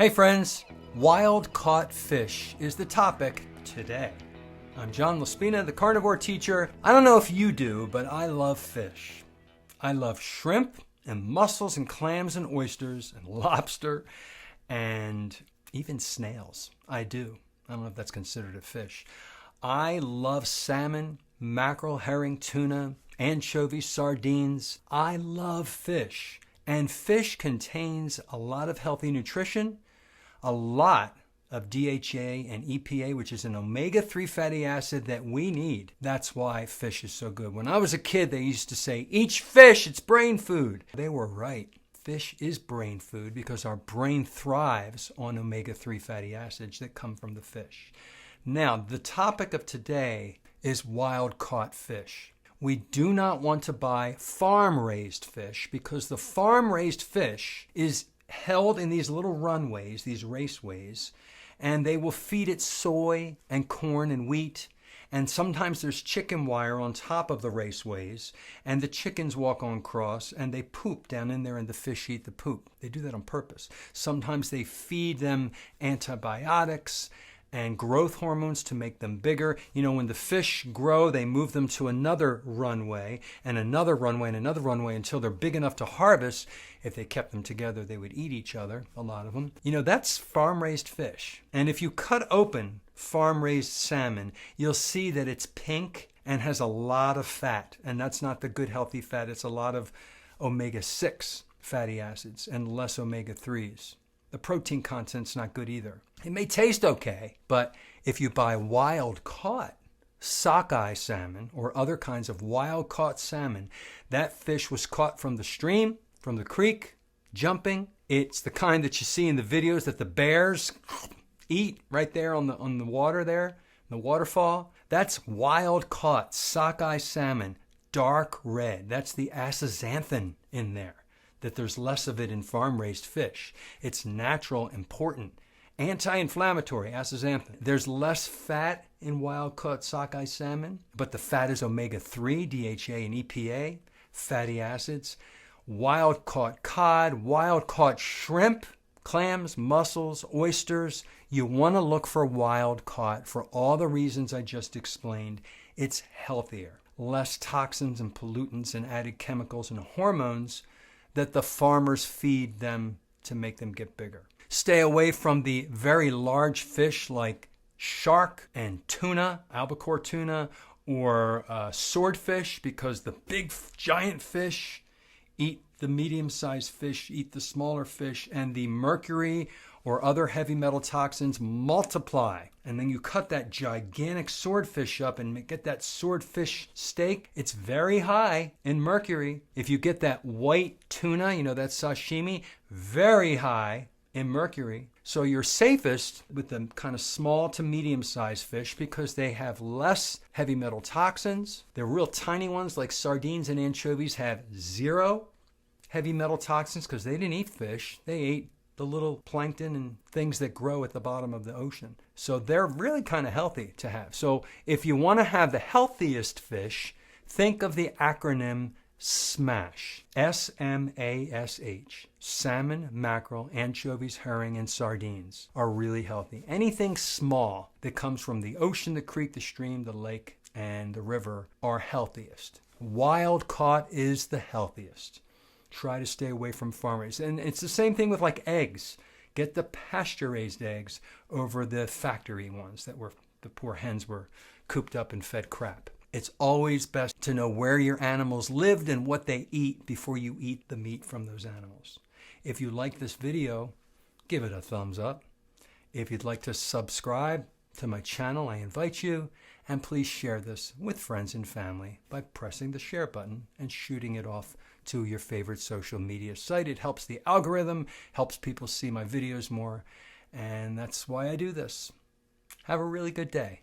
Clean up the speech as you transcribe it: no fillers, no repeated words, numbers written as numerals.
Hey friends, wild caught fish is the topic today. I'm John Laspina, the carnivore teacher. I don't know if you do, but I love fish. I love shrimp and mussels and clams and oysters and lobster and even snails. I do. I don't know if that's considered a fish. I love salmon, mackerel, herring, tuna, anchovies, sardines. I love fish. And fish contains a lot of healthy nutrition, a lot of DHA and EPA, which is an omega-3 fatty acid that we need. That's why fish is so good. When I was a kid, they used to say, eat fish, it's brain food. They were right. Fish is brain food because our brain thrives on omega-3 fatty acids that come from the fish. Now, the topic of today is wild-caught fish. We do not want to buy farm-raised fish because the farm-raised fish is held in these little runways, these raceways, and they will feed it soy and corn and wheat. And sometimes there's chicken wire on top of the raceways, and the chickens walk on cross and they poop down in there and the fish eat the poop. They do that on purpose. Sometimes they feed them antibiotics and growth hormones to make them bigger. You know, when the fish grow, they move them to another runway and another runway and another runway until they're big enough to harvest. If they kept them together, they would eat each other, a lot of them. You know, that's farm-raised fish. And if you cut open farm-raised salmon, you'll see that it's pink and has a lot of fat. And that's not the good, healthy fat. It's a lot of omega-6 fatty acids and less omega-3s. The protein content's not good either. It may taste okay, but if you buy wild-caught sockeye salmon or other kinds of wild-caught salmon, that fish was caught from the stream, from the creek, jumping. It's the kind that you see in the videos that the bears eat right there on the water there, the waterfall. That's wild-caught sockeye salmon, dark red. That's the astaxanthin in there, that there's less of it in farm-raised fish. It's natural, important, anti-inflammatory, astaxanthin. There's less fat in wild-caught sockeye salmon, but the fat is omega-3, DHA and EPA, fatty acids. Wild-caught cod, wild-caught shrimp, clams, mussels, oysters. You want to look for wild-caught for all the reasons I just explained. It's healthier, less toxins and pollutants and added chemicals and hormones that the farmers feed them to make them get bigger. Stay away from the very large fish like shark and tuna, albacore tuna, or swordfish, because the big giant fish eat the medium-sized fish, eat the smaller fish, and the mercury or other heavy metal toxins multiply. And then you cut that gigantic swordfish up and get that swordfish steak. It's very high in mercury. If you get that white tuna, you know, that sashimi, very high in mercury. So you're safest with the kind of small to medium-sized fish because they have less heavy metal toxins. The real tiny ones like sardines and anchovies have zero heavy metal toxins because they didn't eat fish. They ate the little plankton and things that grow at the bottom of the ocean. So they're really kind of healthy to have. So if you want to have the healthiest fish, think of the acronym SMASH, S-M-A-S-H. Salmon, mackerel, anchovies, herring, and sardines are really healthy. Anything small that comes from the ocean, the creek, the stream, the lake, and the river are healthiest. Wild caught is the healthiest. Try to stay away from farm-raised. And it's the same thing with like eggs. Get the pasture-raised eggs over the factory ones that were, the poor hens were cooped up and fed crap. It's always best to know where your animals lived and what they eat before you eat the meat from those animals. If you like this video, give it a thumbs up. If you'd like to subscribe to my channel, I invite you. And please share this with friends and family by pressing the share button and shooting it off to your favorite social media site. It helps the algorithm, helps people see my videos more, and that's why I do this. Have a really good day.